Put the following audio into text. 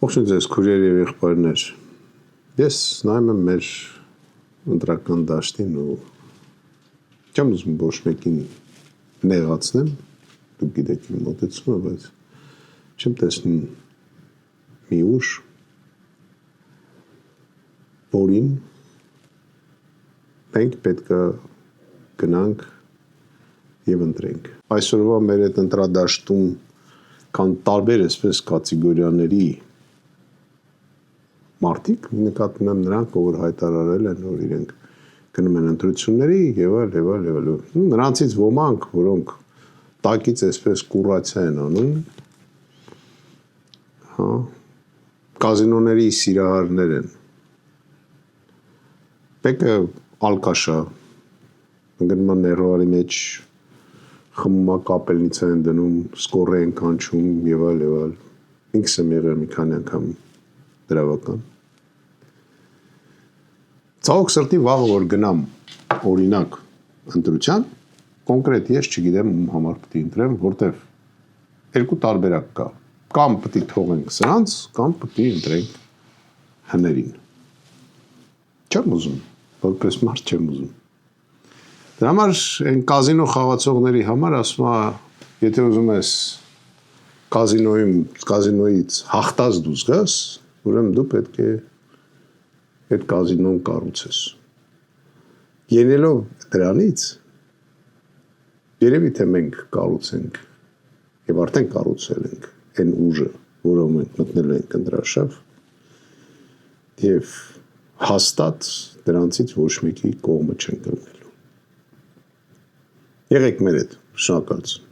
Ողջույն ձեզ քուրեր եւ եղբայրներ։ Ես նայում եմ մեր ընտրական դաշտին ու չեմ ուզում ոչ մեկին նեղացնեմ, դուք գիտեք իմ մոտեցումը, բայց չեմ տեսնում մի ուժ, որին մենք պետք է գնանք եւ ընտրենք։ Այսօրվա մեր այդ ընտրադաշտում կան տարբեր այսպես կատեգորիաների մարդիկ, նկատում եմ նրանք, որ հայտարարել են, որ իրենք գնում են ընտրությունների եւ այլ։ Նրանցից ոմանք, որոնք տակից այսպես կուրացիա են անում, հա, կազինոների սիրահարներ են։ Մեկը ալկաշա, գնում է ներողարի մեջ, խմում է կապելնիցա են դնում, սկորը են կանչում եւ այլ։ Ինքս եմ եղել մի քանի անգամ դրավական։ Ցավոք սրտի վաղը որ գնամ օրինակ ընտրության, կոնկրետ ես չգիտեմ ում համար պետք է ընտրեմ, որտեվ երկու տարբերակ կա։ Կամ պետք է թողենք սրանց, կամ պետք է ընտրենք հներին։ Չեմ ուզում, որպես մարդ չեմ ուզում։ Դրա համար այն կազինո խաղացողների համար ասում է, եթե ուզում ես կազինոյից հաղթած դուրս գաս, ուրեմն դու պետք է այդ կազինոն կառուցես։ Ելնելով դրանից, երևի թե մենք կառուցենք եւ արդեն կառուցել ենք այն ուժը, որով մենք մտնել ենք ընտրաշավ եւ հաստատ դրանցից ոչ մեկի կողմը չենք ընկնելու։ Եղեք մեր հետ, շնորհակալություն։